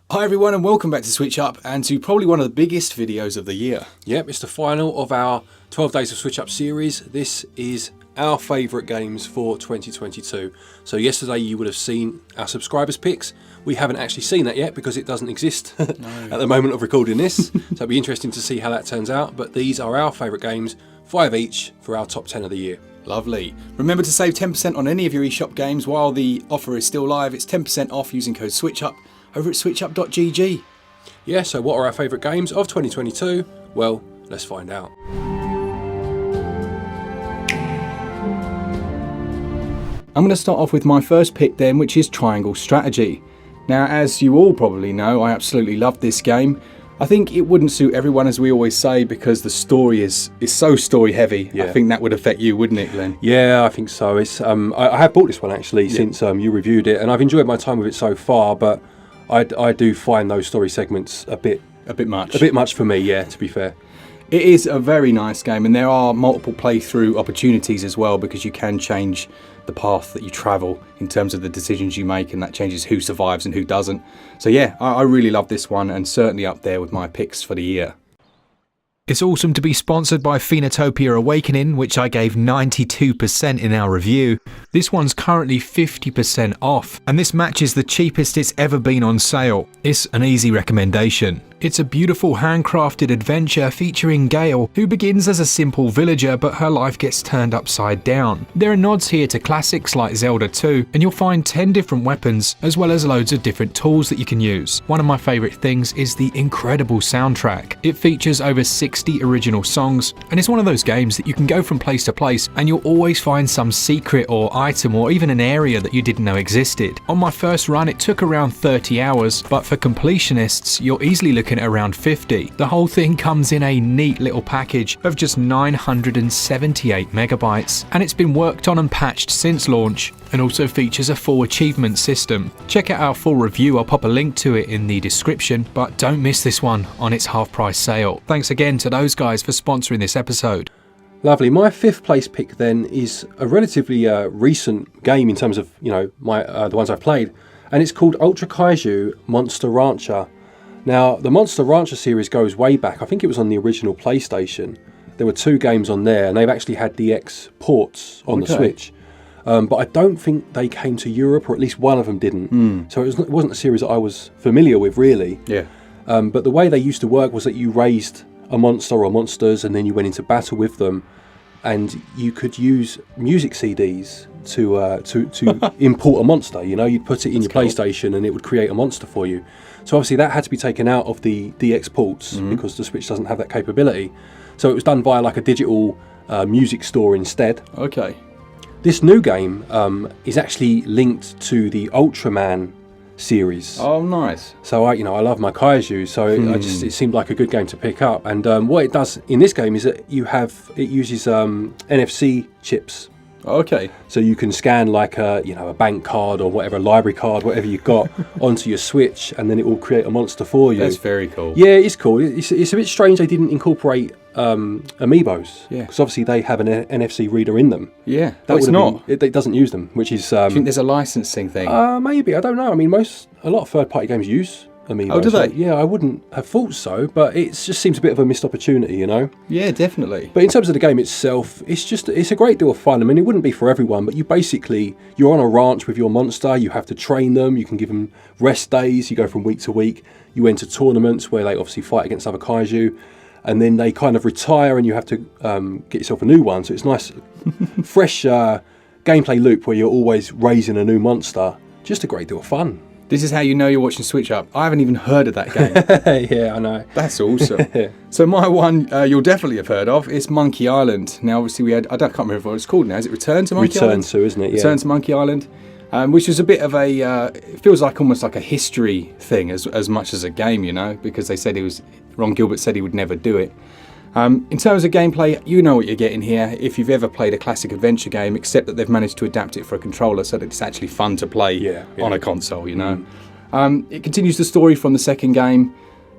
Hi everyone and welcome back to Switch Up and to probably one of the biggest videos of the year. Yep, it's the final of our 12 Days of SwitchUp series. This is our favourite games for 2022. So yesterday you would have seen our subscribers picks. We haven't actually seen that yet because it doesn't exist at the moment of recording this. So it'll be interesting to see how that turns out. But these are our favourite games, 5 each for our top 10 of the year. Lovely. Remember to save 10% on any of your eShop games while the offer is still live. It's 10% off using code SwitchUp over at switchup.gg. Yeah, so what are our favourite games of 2022? Well, let's find out. I'm going to start off with my first pick then, which is Triangle Strategy. Now, as you all probably know, I absolutely love this game. I think it wouldn't suit everyone, as we always say, because the story is so story heavy. Yeah. I think that would affect you, wouldn't it, Glen? Yeah, I think so. It's I have bought this one actually since you reviewed it, and I've enjoyed my time with it so far, but I do find those story segments a bit much. A bit much for me, yeah, to be fair. It is a very nice game, and there are multiple playthrough opportunities as well, because you can change the path that you travel in terms of the decisions you make, and that changes who survives and who doesn't. So yeah, I really love this one, and certainly up there with my picks for the year. It's awesome to be sponsored by Phoenotopia Awakening, which I gave 92% in our review. This one's currently 50% off, and this matches the cheapest it's ever been on sale. It's an easy recommendation. It's a beautiful handcrafted adventure featuring Gale, who begins as a simple villager but her life gets turned upside down. There are nods here to classics like Zelda 2, and you'll find 10 different weapons as well as loads of different tools that you can use. One of my favourite things is the incredible soundtrack. It features over 60 original songs, and it's one of those games that you can go from place to place and you'll always find some secret or item or even an area that you didn't know existed. On my first run it took around 30 hours, but for completionists you're easily looking at around 50. The whole thing comes in a neat little package of just 978 megabytes, and it's been worked on and patched since launch, and also features a full achievement system. Check out our full review, I'll pop a link to it in the description, but don't miss this one on its half price sale. Thanks again to those guys for sponsoring this episode. Lovely. My fifth place pick then is a relatively recent game in terms of, you know, my the ones I've played, and it's called Ultra Kaiju Monster Rancher. Now, the Monster Rancher series goes way back. I think it was on the original PlayStation. There were 2 games on there, and they've actually had DX ports on the Switch. But I don't think they came to Europe, or at least one of them didn't. So it wasn't a series that I was familiar with, really. Yeah. But the way they used to work was that you raised a monster or monsters, and then you went into battle with them, and you could use music CDs to import a monster. You know, you'd put it in your PlayStation, and it would create a monster for you. So obviously that had to be taken out of the DX ports because the Switch doesn't have that capability. So it was done via like a digital music store instead. Okay. This new game is actually linked to the Ultraman series. Oh, nice. So I love my kaiju, so it seemed like a good game to pick up. And what it does in this game is that it uses NFC chips. Okay. So you can scan like a bank card or whatever, a library card, whatever you've got onto your Switch, and then it will create a monster for you. That's very cool. Yeah, it's cool. It's a bit strange they didn't incorporate amiibos. Yeah. Because obviously they have an NFC reader in them. Yeah. It's not. It doesn't use them, which is... Do you think there's a licensing thing? Maybe. I don't know. I mean, a lot of third-party games use amiibos. Oh, do they? Yeah, I wouldn't have thought so, but it just seems a bit of a missed opportunity, you know? Yeah, definitely. But in terms of the game itself, it's a great deal of fun. I mean, it wouldn't be for everyone, but you're on a ranch with your monster, you have to train them, you can give them rest days, you go from week to week, you enter tournaments where they obviously fight against other kaiju, and then they kind of retire and you have to get yourself a new one. So it's nice, fresh gameplay loop where you're always raising a new monster. Just a great deal of fun. This is how you know you're watching Switch Up. I haven't even heard of that game. Yeah, I know. That's awesome. So my one you'll definitely have heard of is Monkey Island. Now, obviously, I can't remember what it's called now. Is it Return to Monkey Island? Return to, isn't it? Yeah. Return to Monkey Island, which is a bit of it feels like almost like a history thing as much as a game, you know, because they said Ron Gilbert said he would never do it. In terms of gameplay, you know what you're getting here if you've ever played a classic adventure game, except that they've managed to adapt it for a controller so that it's actually fun to play on a console, you know. It continues the story from the second game.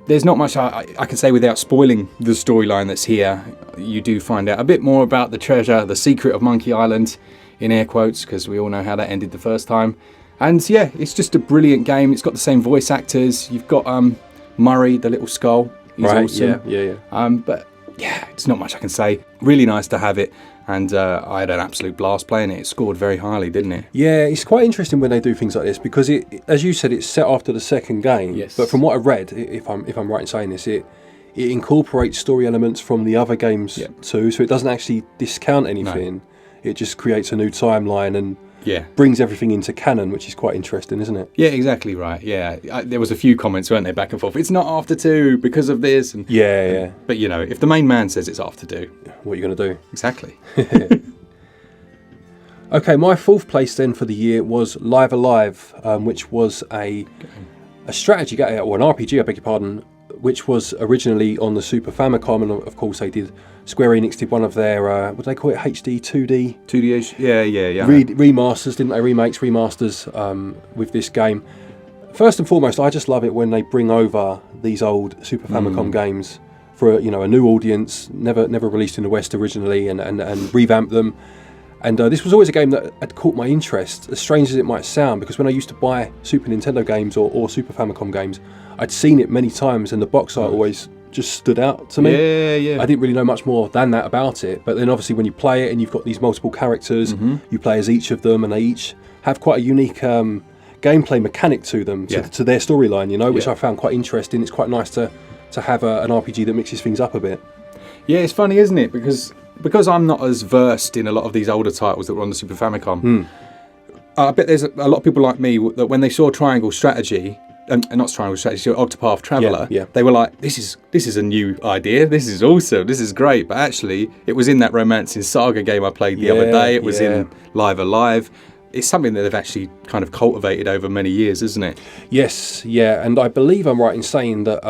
There's not much I can say without spoiling the storyline that's here. You do find out a bit more about the treasure, the secret of Monkey Island, in air quotes, because we all know how that ended the first time. And yeah, it's just a brilliant game. It's got the same voice actors. You've got Murray, the little skull. He's awesome. Yeah. But yeah, it's not much I can say. Really nice to have it. And I had an absolute blast playing it. It scored very highly, didn't it? Yeah, it's quite interesting when they do things like this because it, as you said, it's set after the second game. Yes. But from what I read, if I'm right in saying this, it incorporates story elements from the other games too. So it doesn't actually discount anything. No. It just creates a new timeline and brings everything into canon, which is quite interesting, isn't it? Yeah, exactly right. Yeah, there was a few comments, weren't there, back and forth. It's not after 2 because of this. And, yeah. But you know, if the main man says it's after 2, what are you going to do? Exactly. Okay, my fourth place then for the year was Live Alive, which was a strategy game, or an RPG, I beg your pardon, which was originally on the Super Famicom, and of course they did. Square Enix did one of their, what do they call it, HD 2D? 2D, yeah. Remasters, didn't they? Remasters with this game. First and foremost, I just love it when they bring over these old Super Famicom games for a new audience, never released in the West originally, and revamp them. And this was always a game that had caught my interest, as strange as it might sound, because when I used to buy Super Nintendo games or Super Famicom games, I'd seen it many times, and the box art always just stood out to me. Yeah. I didn't really know much more than that about it, but then obviously when you play it and you've got these multiple characters, you play as each of them, and they each have quite a unique gameplay mechanic to them, to their storyline, which I found quite interesting. It's quite nice to have an RPG that mixes things up a bit. Yeah, it's funny, isn't it? Because I'm not as versed in a lot of these older titles that were on the Super Famicom. I bet there's a lot of people like me that when they saw Triangle Strategy, not Triangle Strategy, Octopath Traveler, they were like, this is a new idea, this is awesome, this is great. But actually, it was in that Romancing Saga game I played the other day, it was in Live Alive. It's something that they've actually kind of cultivated over many years, isn't it? Yes, yeah, and I believe I'm right in saying that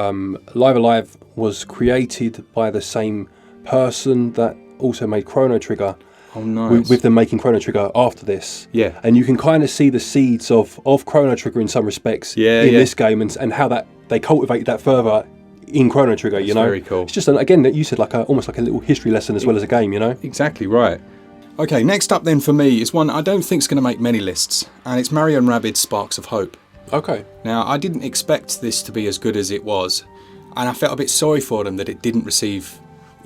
Live Alive was created by the same person that also made Chrono Trigger. Oh, nice. With them making Chrono Trigger after this. Yeah. And you can kind of see the seeds of Chrono Trigger in some respects in this game, and how that they cultivated that further in Chrono Trigger, That's very cool. It's just, again, that you said, almost like a little history lesson as well as a game, Exactly right. Okay, next up then for me is one I don't think is going to make many lists, and it's Mario & Rabbids Sparks of Hope. Okay. Now, I didn't expect this to be as good as it was, and I felt a bit sorry for them that it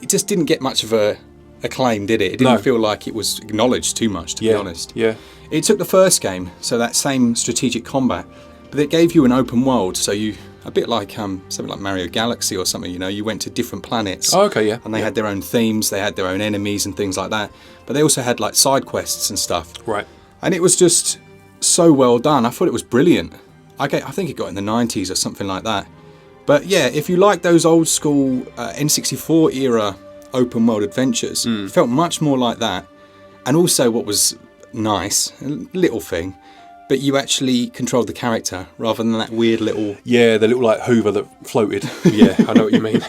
just didn't get much of a acclaim, did it? It didn't feel like it was acknowledged too much, to be honest. Yeah. It took the first game, so that same strategic combat, but it gave you an open world, so you, a bit like something like Mario Galaxy or something, you went to different planets. Oh, okay, yeah. And they had their own themes, they had their own enemies and things like that, but they also had like side quests and stuff. Right. And it was just so well done. I thought it was brilliant. I think it got in the 90s or something like that. But yeah, if you like those old school N64 era open world adventures, it felt much more like that. And also what was nice, a little thing, but you actually controlled the character rather than that weird little... Yeah, the little Hoover that floated. Yeah, I know what you mean.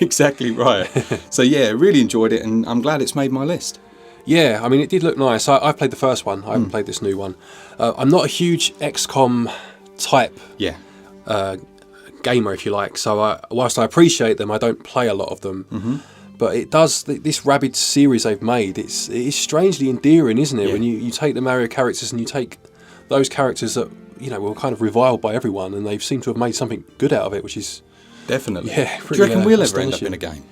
Exactly right. So yeah, really enjoyed it, and I'm glad it's made my list. Yeah, I mean, it did look nice. I've played the first one. I haven't played this new one. I'm not a huge XCOM type gamer, if you like. So whilst I appreciate them, I don't play a lot of them. But it does, this Rabbids series they've made, it is strangely endearing, isn't it? When you take the Mario characters and you take those characters that were kind of reviled by everyone, and they seem to have made something good out of it, which is definitely. Yeah, do you reckon we'll ever end up in a game?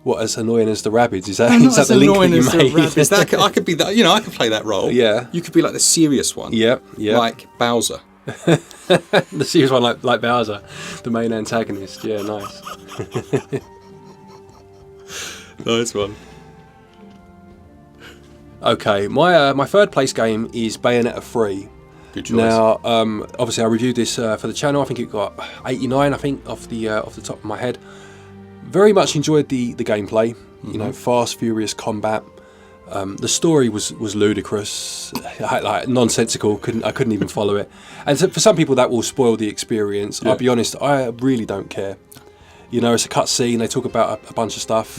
What, as annoying as the Rabbids? Is that the link that you made? I could be that. I could play that role. Yeah. You could be like the serious one. Yeah. Like Bowser. The serious one, like Bowser, the main antagonist. Yeah, nice. Nice one. Okay, my third place game is Bayonetta 3. Good choice. Now, obviously, I reviewed this for the channel. I think it got 89. I think off the top of my head. Very much enjoyed the gameplay. Fast, furious combat. The story was ludicrous, like nonsensical. I couldn't even follow it. And so for some people, that will spoil the experience. I'll be honest, I really don't care. It's a cutscene. They talk about a bunch of stuff.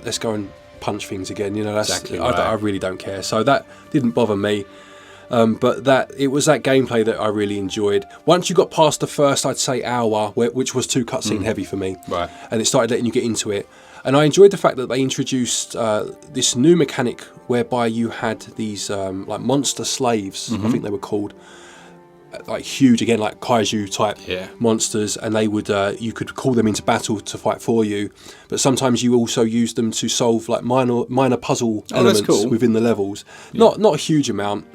Let's go and punch things again. That's exactly right. I really don't care. So that didn't bother me. But it was that gameplay that I really enjoyed. Once you got past the first, I'd say, hour, which was too cutscene heavy for me, right, and it started letting you get into it, And I enjoyed the fact that they introduced this new mechanic whereby you had these like monster slaves, I think they were called, like huge, again, like kaiju type monsters, and they would you could call them into battle to fight for you, but sometimes you also use them to solve like minor puzzle elements within the levels. Not a huge amount,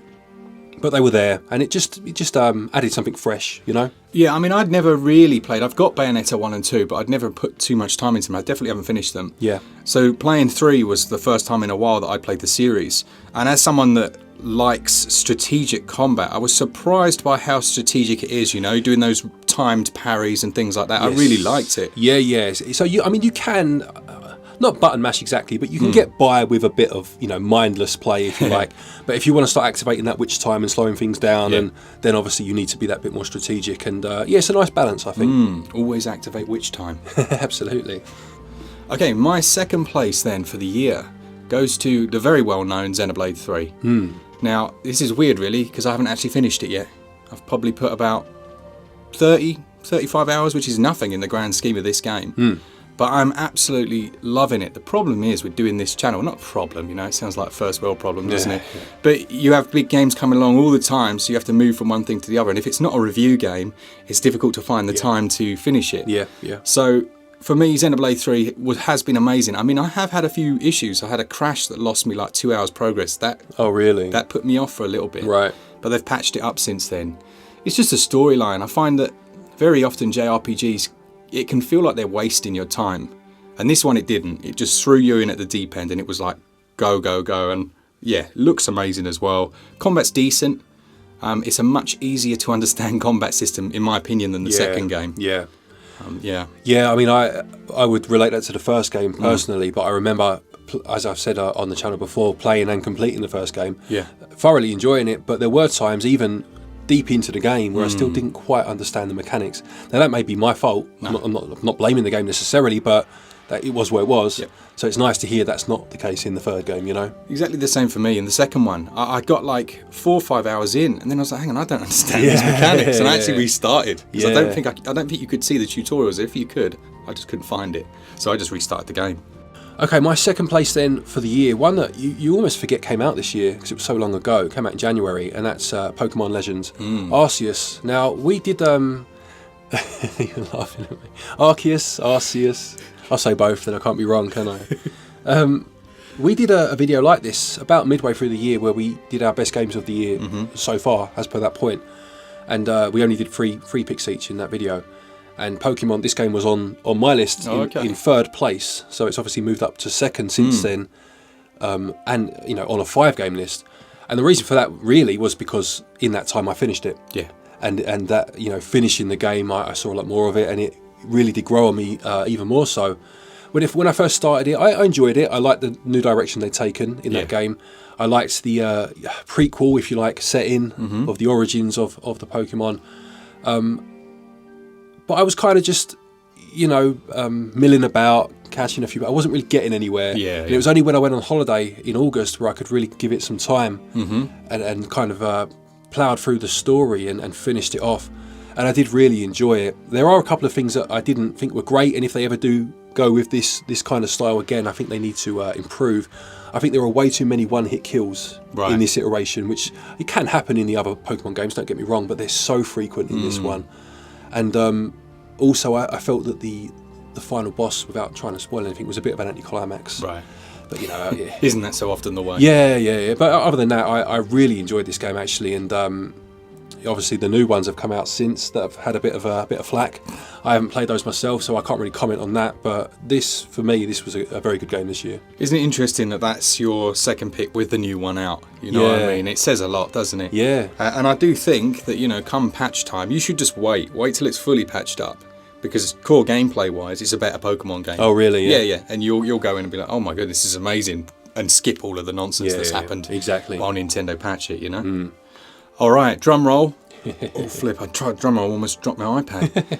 but they were there, and it just added something fresh, you know. Yeah, I mean, I'd never really played. I've got Bayonetta 1 and 2, but I'd never put too much time into them. I definitely haven't finished them. Yeah. So playing 3 was the first time in a while that I played the series. And as someone that likes strategic combat, I was surprised by how strategic it is, you know, doing those timed parries and things like that. Yes. I really liked it. Yeah, yeah. So you can... not button mash exactly, but you can get by with a bit of, you know, mindless play if you like. But if you want to start activating that witch time and slowing things down, and then obviously you need to be that bit more strategic. And it's a nice balance, I think. Always activate witch time. Absolutely. Okay, my second place then for the year goes to the very well-known Xenoblade 3. Now, this is weird really, because I haven't actually finished it yet. I've probably put about 35 hours, which is nothing in the grand scheme of this game. But I'm absolutely loving it. The problem is with doing this channel, not problem, you know, it sounds like a first world problem, doesn't it? Yeah. But you have big games coming along all the time, so you have to move from one thing to the other. And if it's not a review game, it's difficult to find the time to finish it. Yeah, yeah. So for me, Xenoblade 3 has been amazing. I mean, I have had a few issues. I had a crash that lost me like 2 hours progress. Oh, really? That put me off for a little bit. Right. But they've patched it up since then. It's just a storyline. I find that very often JRPGs, it can feel like they're wasting your time. And this one, it didn't. It just threw you in at the deep end and it was like, go, go, go. And yeah, looks amazing as well. Combat's decent. It's a much easier to understand combat system, in my opinion, than the second game. Yeah. Yeah, I mean, I would relate that to the first game personally, but I remember, as I've said on the channel before, playing and completing the first game. Yeah. Thoroughly enjoying it, but there were times, even deep into the game, where I still didn't quite understand the mechanics. Now, that may be my fault. No. I'm not blaming the game necessarily, but that it was where it was. Yep. So it's nice to hear that's not the case in the third game, you know? Exactly the same for me in the second one. I got like 4 or 5 hours in, and then I was like, hang on, I don't understand these mechanics. And I actually restarted. Because I don't think you could see the tutorials. If you could, I just couldn't find it. So I just restarted the game. Okay, my second place then for the year, one that you almost forget came out this year because it was so long ago. It came out in January, and that's Pokemon Legends Arceus. Now, we did... You're laughing at me. Arceus. I'll say both, then I can't be wrong, can I? We did a video like this about midway through the year where we did our best games of the year so far, as per that point. And we only did three picks each in that video. And Pokemon, this game was on my list in third place. So it's obviously moved up to second since then. And, you know, on a 5-game list. And the reason for that really was because in that time I finished it. Yeah. And that, you know, finishing the game, I saw a lot more of it, and it really did grow on me even more so. When I first started it, I enjoyed it. I liked the new direction they'd taken in that game. I liked the prequel, if you like, setting of the origins of the Pokemon. But I was kind of just, you know, milling about, catching a few. I wasn't really getting anywhere. Yeah, and it was only when I went on holiday in August where I could really give it some time and kind of ploughed through the story and finished it off. And I did really enjoy it. There are a couple of things that I didn't think were great, and if they ever do go with this kind of style again, I think they need to improve. I think there are way too many one-hit kills in this iteration, which it can happen in the other Pokemon games, don't get me wrong, but they're so frequent in this one. And also I felt that the final boss, without trying to spoil anything, was a bit of an anticlimax. Right. But, you know... Isn't that so often the way? Yeah. But other than that, I really enjoyed this game, actually, and... obviously the new ones have come out since that have had a bit of flack. I haven't played those myself, so I can't really comment on that, but this, for me, this was a very good game this year. Isn't it interesting that that's your second pick with the new one out? You know what I mean? It says a lot, doesn't it? Yeah. And I do think that, you know, come patch time, you should just wait till it's fully patched up, because core gameplay wise, it's a better Pokemon game. Oh really? Yeah. And you'll go in and be like, oh my goodness, this is amazing, and skip all of the nonsense that's happened. Exactly. While Nintendo patch it, you know. All right, drum roll. Oh flip! I tried drum roll, almost dropped my iPad.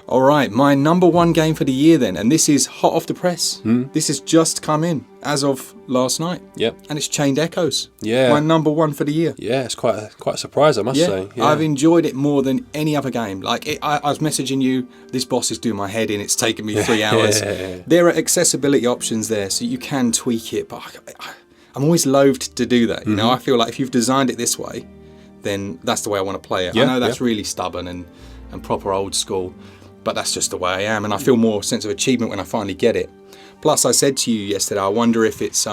All right, my number one game for the year then, and this is hot off the press. This has just come in as of last night. Yep. And it's Chained Echoes. Yeah. My number one for the year. Yeah, it's quite a surprise, I must say. Yeah. I've enjoyed it more than any other game. Like, I was messaging you, this boss is doing my head in, it's taken me 3 hours. There are accessibility options there, so you can tweak it, but I'm always loathed to do that. You know, I feel like if you've designed it this way, then that's the way I want to play it. I know that's really stubborn and proper old school, but that's just the way I am, and I feel more sense of achievement when I finally get it. Plus, I said to you yesterday, I wonder if it's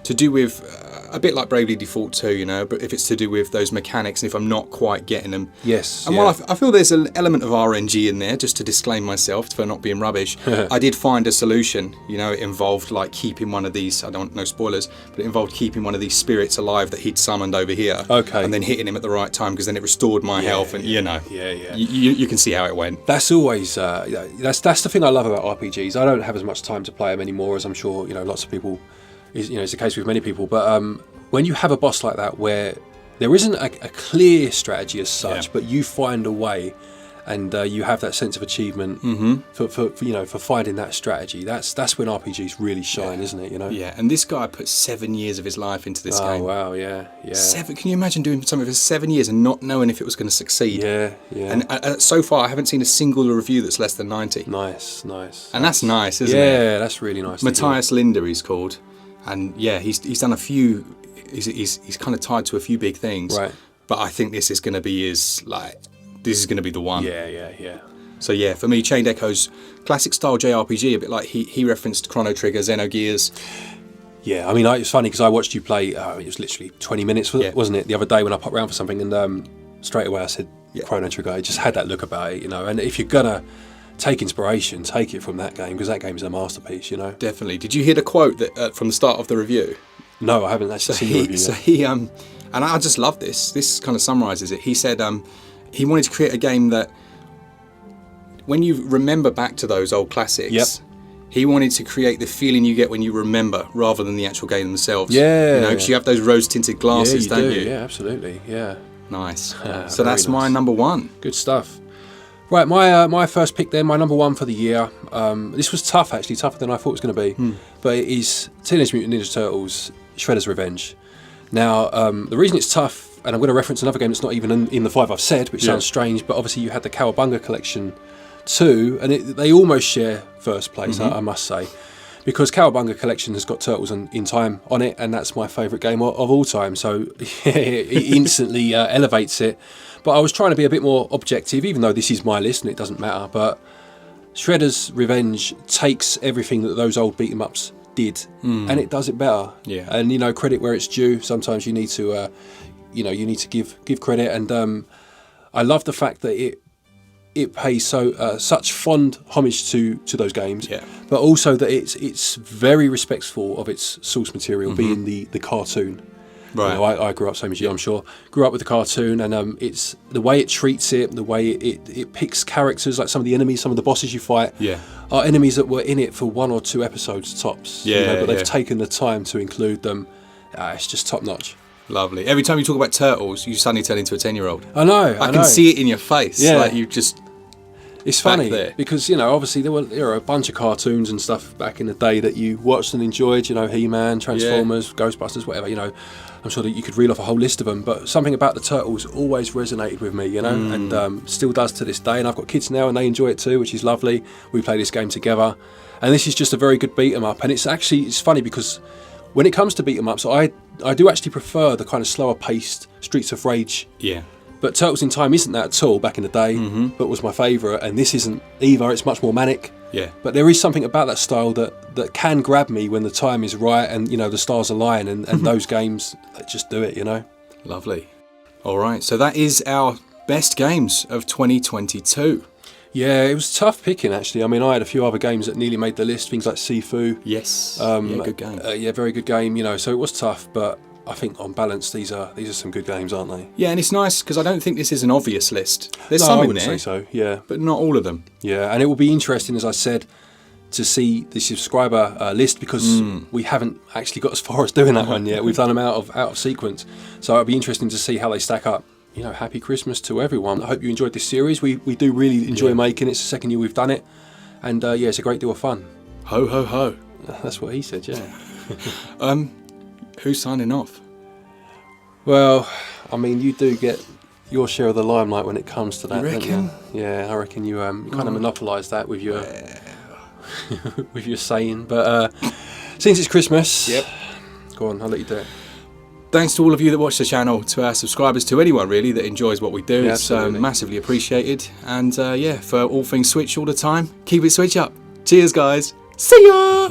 to do with a bit like Bravely Default 2, you know, but if it's to do with those mechanics and if I'm not quite getting them. Yes. And while I feel there's an element of RNG in there, just to disclaim myself for not being rubbish, I did find a solution. You know, it involved like keeping one of these, I don't know spoilers, but it involved keeping one of these spirits alive that he'd summoned over here. Okay. And then hitting him at the right time, because then it restored my health, and you know. You can see how it went. That's always that's the thing I love about RPGs. I don't have as much time to play them anymore, as I'm sure lots of people. It's the case with many people. But when you have a boss like that, where there isn't a clear strategy as such, but you find a way, and you have that sense of achievement for finding that strategy. That's when RPGs really shine, isn't it? You know. Yeah, and this guy put 7 years of his life into this game. Oh wow, yeah. 7. Can you imagine doing something for 7 years and not knowing if it was going to succeed? Yeah. And so far, I haven't seen a single review that's less than 90. Nice. And that's nice, isn't it? Yeah, that's really nice. Matthias Linder, he's called, and yeah, he's done a few. He's kind of tied to a few big things. Right. But I think this is going to be this is going to be the one. Yeah. So yeah, for me, Chained Echoes, classic style JRPG, a bit like he referenced Chrono Trigger, Xenogears. Yeah, I mean, it's funny because I watched you play. It was literally 20 minutes, wasn't it, the other day when I popped around for something, and straight away I said Chrono Trigger. It just had that look about it, And if you're gonna take inspiration, take it from that game, because that game is a masterpiece, Definitely. Did you hear the quote that from the start of the review? No, I haven't actually seen the review. So he and I just love this. This kind of summarises it. He said he wanted to create a game that, when you remember back to those old classics, he wanted to create the feeling you get when you remember, rather than the actual game themselves. Yeah. Because you have those rose-tinted glasses, don't you? Yeah, absolutely. Yeah. Nice. So that's my number one. Good stuff. Right, my first pick then, my number one for the year. This was tough, actually, tougher than I thought it was going to be. But it is Teenage Mutant Ninja Turtles: Shredder's Revenge. Now, the reason it's tough, and I'm going to reference another game that's not even in the 5 I've said, which sounds strange, but obviously you had the Cowabunga collection too, and they almost share first place, I must say, because Cowabunga collection has got Turtles in Time on it, and that's my favourite game of all time, so it instantly elevates it. But I was trying to be a bit more objective, even though this is my list and it doesn't matter, but Shredder's Revenge takes everything that those old beat-em-ups did, and it does it better. Yeah. And credit where it's due. Sometimes you need to, give credit. And I love the fact that it pays such fond homage to those games. Yeah. But also that it's very respectful of its source material, being the cartoon. Right. I grew up, same as you, I'm sure. Grew up with the cartoon, and it's the way it treats it, the way it picks characters, like some of the enemies, some of the bosses you fight, are enemies that were in it for 1 or 2 episodes tops. But they've taken the time to include them. It's just top notch. Lovely. Every time you talk about Turtles, you suddenly turn into a 10-year-old. I know. I can see it in your face. Yeah. Like you just. It's funny because obviously there were a bunch of cartoons and stuff back in the day that you watched and enjoyed. He-Man, Transformers, Ghostbusters, whatever. I'm sure that you could reel off a whole list of them, but something about the Turtles always resonated with me, and still does to this day. And I've got kids now, and they enjoy it too, which is lovely. We play this game together, and this is just a very good beat 'em up. And it's funny because when it comes to beat 'em ups, I do actually prefer the kind of slower paced Streets of Rage. Yeah. But Turtles in Time isn't that at all back in the day, but was my favourite, and this isn't either. It's much more manic. Yeah. But there is something about that style that can grab me when the time is right, and the stars align, and those games that just do it. Lovely. All right, so that is our best games of 2022. Yeah, it was tough picking actually. I mean, I had a few other games that nearly made the list. Things like Sifu. Yes. Good game. Very good game. So it was tough, but I think on balance, these are some good games, aren't they? Yeah, and it's nice because I don't think this is an obvious list. There's some I in wouldn't there, say so. Yeah, but not all of them. Yeah, and it will be interesting, as I said, to see the subscriber list, because we haven't actually got as far as doing that one yet. We've done them out of sequence, so it'll be interesting to see how they stack up. you know, happy Christmas to everyone. I hope you enjoyed this series. We do really enjoy making it. It's the second year we've done it. And yeah, it's a great deal of fun. Ho, ho, ho. That's what he said, yeah. Who's signing off? Well, I mean, you do get your share of the limelight when it comes to that, You reckon? don't you? Yeah, I reckon you kind of monopolise that with your with your saying. But since it's Christmas, Yep. Go on, I'll let you do it. Thanks to all of you that watch the channel, to our subscribers, to anyone really that enjoys what we do. Yeah, it's absolutely. massively appreciated. And yeah, for all things Switch all the time, keep it Switch up. Cheers, guys. See ya!